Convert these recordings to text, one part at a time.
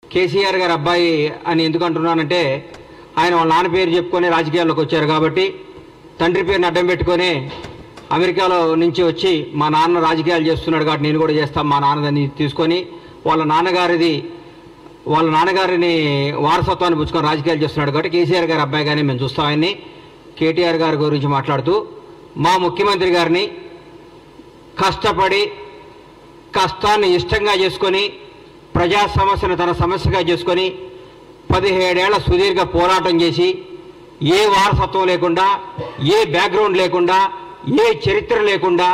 కేసీఆర్ గారి అబ్బాయి అని ఎందుకు అంటున్నానంటే ఆయన వాళ్ళ నాన్న పేరు చెప్పుకొని రాజకీయాల్లోకి వచ్చారు కాబట్టి తండ్రి పేరుని అడ్డం పెట్టుకొని అమెరికాలో నుంచి వచ్చి మా నాన్న రాజకీయాలు చేస్తున్నాడు కాబట్టి నేను కూడా చేస్తాను మా నాన్నదని తీసుకొని వాళ్ళ నాన్నగారిని వారసత్వాన్ని పుచ్చుకొని రాజకీయాలు చేస్తున్నాడు కాబట్టి కేసీఆర్ గారి అబ్బాయిగానే మేము చూస్తాం ఆయన్ని. కేటీఆర్ గారి గురించి మాట్లాడుతూ మా ముఖ్యమంత్రి గారిని కష్టపడి కష్టాన్ని ఇష్టంగా చేసుకొని ప్రజా సమస్యను తన సమస్యగా చేసుకొని 17 ఏళ్ల సుదీర్ఘ పోరాటం చేసి ఏ వారసత్వం లేకుండా ఏ బ్యాక్గ్రౌండ్ లేకుండా ఏ చరిత్ర లేకుండా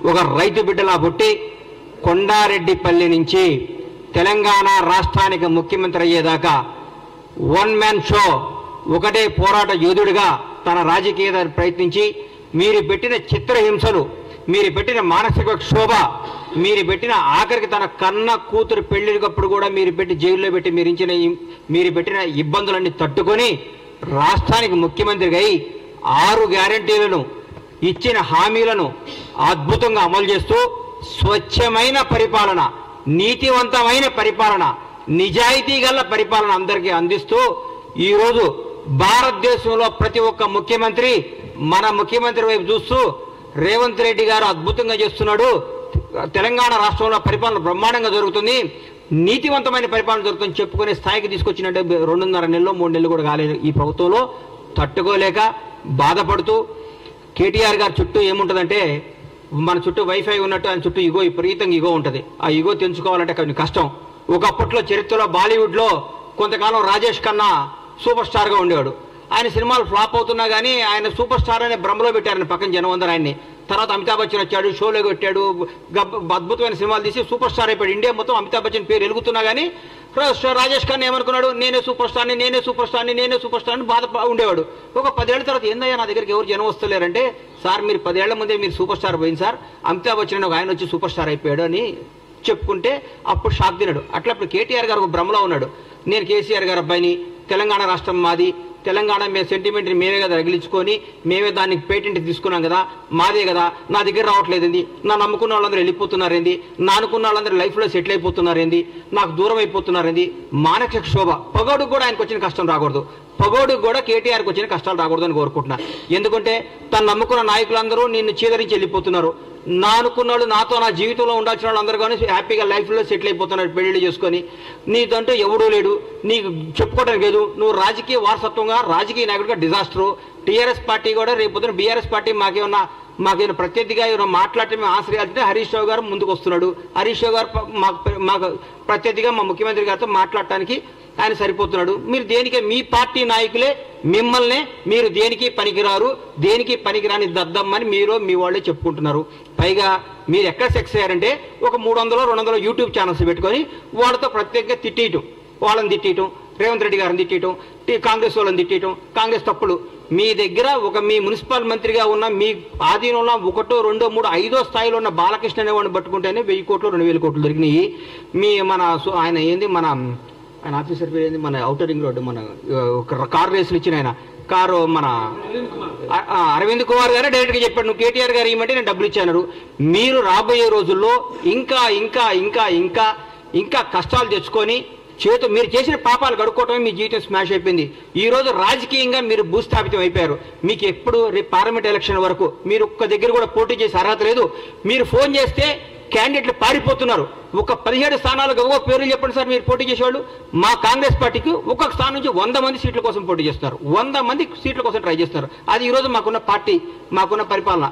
ఒక రైతు బిడ్డలా పుట్టి కొండారెడ్డిపల్లి నుంచి తెలంగాణ రాష్ట్రానికి ముఖ్యమంత్రి అయ్యేదాకా వన్ మ్యాన్ షో ఒకటే పోరాట యోధుడిగా తన రాజకీయ ప్రయత్నించి మీరు పెట్టిన చిత్రహింసలు మీరు పెట్టిన మానసిక క్షోభ మీరు పెట్టిన ఆఖరికి తన కన్న కూతురు పెళ్లికప్పుడు కూడా మీరు పెట్టి జైల్లో పెట్టి మీరు పెట్టిన ఇబ్బందులన్నీ తట్టుకొని రాష్ట్రానికి ముఖ్యమంత్రిగా అయి 6 గ్యారంటీలను ఇచ్చిన హామీలను అద్భుతంగా అమలు చేస్తూ స్వచ్ఛమైన పరిపాలన నీతివంతమైన పరిపాలన నిజాయితీ గల పరిపాలన అందరికీ అందిస్తూ ఈరోజు భారతదేశంలో ప్రతి ఒక్క ముఖ్యమంత్రి మన ముఖ్యమంత్రి వైపు చూస్తూ రేవంత్ రెడ్డి గారు అద్భుతంగా చేస్తున్నాడు, తెలంగాణ రాష్ట్రంలో పరిపాలన బ్రహ్మాండంగా జరుగుతుంది, నీతివంతమైన పరిపాలన జరుగుతుంది చెప్పుకునే స్థాయికి తీసుకొచ్చినట్టే 2.5 నెలలు 3 నెలలు కూడా కాలేదు ఈ ప్రభుత్వంలో. తట్టుకోలేక బాధపడుతూ కేటీఆర్ గారి చుట్టూ ఏముంటుందంటే మన చుట్టూ వైఫై ఉన్నట్టు ఆయన చుట్టూ విపరీతంగా ఈగో ఉంటుంది. ఆ ఈగో తెంచుకోవాలంటే కొంచెం కష్టం. ఒకప్పట్లో చరిత్రలో బాలీవుడ్లో కొంతకాలం రాజేష్ ఖన్నా సూపర్ స్టార్గా ఉండేవాడు. ఆయన సినిమాలు ఫ్లాప్ అవుతున్నా కానీ ఆయన సూపర్ స్టార్ అనే భ్రమలో పెట్టారని పక్కన జనం అందరూ ఆయన్ని. తర్వాత అమితాబ్ బచ్చన్ వచ్చాడు, షోలో కొట్టాడు, అద్భుతమైన సినిమాలు తీసి సూపర్ స్టార్ అయిపోయాడు. ఇండియా మొత్తం అమితాబ్ బచ్చన్ పేరు ఎలుగుతున్నా కానీ రాజేష్ ఖన్నా ఏమనుకున్నాడు, నేనే సూపర్ స్టార్ని బాధ ఉండేవాడు. ఒక 10 ఏళ్ల తర్వాత ఏందయ్యా నా దగ్గరికి ఎవరు జనం వస్తలేరంటే, సార్ మీరు 10 ఏళ్ల ముందే మీరు సూపర్ స్టార్ పోయింది సార్, అమితాబ్ బచ్చన్ ఒక ఆయన వచ్చి సూపర్ స్టార్ అయిపోయాడు అని చెప్పుకుంటే అప్పుడు షాక్ తిన్నాడు. అట్లా ఇప్పుడు కేటీఆర్ గారు ఒక భ్రమలో ఉన్నాడు. నేను కేసీఆర్ గారి అబ్బాయిని, తెలంగాణ రాష్ట్రం మాది, తెలంగాణ సెంటిమెంట్ని మేమే కదా రగిలించుకొని మేమే దానికి పేటెంట్ తీసుకున్నాం కదా, మాదే కదా, నా దగ్గర రావట్లేదండి, నా నమ్ముకున్న వాళ్ళందరూ వెళ్ళిపోతున్నారేంది, నా అనుకున్న వాళ్ళందరూ లైఫ్లో సెటిల్ అయిపోతున్నారేంది, నాకు దూరం అయిపోతున్నారేంది, మానసిక క్షోభ. పగోడుకు కూడా ఆయనకు వచ్చిన కష్టం రాకూడదు, పగోడుకు కూడా కేటీఆర్కి వచ్చిన కష్టాలు రాకూడదని కోరుకుంటున్నా. ఎందుకంటే తను నమ్ముకున్న నాయకులందరూ నిన్ను చీదరించి వెళ్ళిపోతున్నారు. నా అనుకున్నాడు నాతో నా జీవితంలో ఉండాల్సిన వాళ్ళందరూ కానీ హ్యాపీగా లైఫ్లో సెటిల్ అయిపోతున్నాడు పెళ్లి చేసుకొని. నీదంటూ ఎవడూ లేడు, నీకు చెప్పుకోవడానికి లేదు, నువ్వు రాజకీయ వారసత్వంగా రాజకీయ నాయకుడిగా డిజాస్టరు. టీఆర్ఎస్ పార్టీ కూడా రేపు బీఆర్ఎస్ పార్టీ మాకేమన్నా ప్రత్యర్థిగా ఏమైనా మాట్లాడితే మేము ఆశ్రయాలంటే హరీష్ రావు గారు ముందుకు వస్తున్నాడు. హరీష్ రావు గారు మాకు ప్రత్యర్థిగా మా ముఖ్యమంత్రి గారితో మాట్లాడటానికి ఆయన సరిపోతున్నాడు. మీరు దేనికి మీ పార్టీ నాయకులే మిమ్మల్నే మీరు దేనికి పనికిరారు, దేనికి పనికిరాని దద్దమ్మని మీరు మీ వాళ్ళే చెప్పుకుంటున్నారు. పైగా మీరు ఎక్కడ సెక్స్ అయ్యారంటే ఒక 300-200 యూట్యూబ్ ఛానల్స్ పెట్టుకొని వాళ్ళతో ప్రత్యేకంగా తిట్టేయటం, వాళ్ళని తిట్టేయటం, రేవంత్ రెడ్డి గారిని తిట్టేయటం, కాంగ్రెస్ వాళ్ళని తిట్టేయటం, కాంగ్రెస్ తప్పులు. మీ దగ్గర మీ మున్సిపల్ మంత్రిగా ఉన్న మీ ఆధీనంలో 1, 2, 3, 5వ స్థాయిలో ఉన్న బాలకృష్ణ అనేవాడిని పట్టుకుంటేనే 1000 కోట్లు 2000 కోట్లు దొరికినాయి. ఆయన ఏంది ఆయన ఆఫీసర్ పేరు ఏంది, మన ఔటర్ రింగ్ రోడ్డు మన కారు రేసులు ఇచ్చిన ఆయన కారు మన అరవింద్ కుమార్ గారే డైరెక్ట్గా చెప్పాడు, నువ్వు కేటీఆర్ గారు ఇవ్వమంటే నేను డబ్బులు ఇచ్చాను. మీరు రాబోయే రోజుల్లో ఇంకా ఇంకా ఇంకా ఇంకా ఇంకా కష్టాలు తెచ్చుకొని మీరు చేసిన పాపాలు గడుక్కోవటమే మీ జీవితం స్మాష్ అయిపోయింది. ఈరోజు రాజకీయంగా మీరు భూస్థాపితం అయిపోయారు. మీకు ఎప్పుడు రేపు పార్లమెంట్ ఎలక్షన్ వరకు మీరు ఒక్క దగ్గర కూడా పోటీ చేసే అర్హత లేదు. మీరు ఫోన్ చేస్తే క్యాండిడేట్లు పారిపోతున్నారు. ఒక 17 స్థానాలకు ఒక్కొక్క పేర్లు చెప్పండి సార్ మీరు పోటీ చేసేవాళ్ళు. మా కాంగ్రెస్ పార్టీకి ఒక్కొక్క స్థానం నుంచి 100 మంది సీట్ల కోసం పోటీ చేస్తున్నారు, 100 మంది సీట్ల కోసం ట్రై చేస్తున్నారు. అది ఈరోజు మాకున్న పార్టీ, మాకున్న పరిపాలన.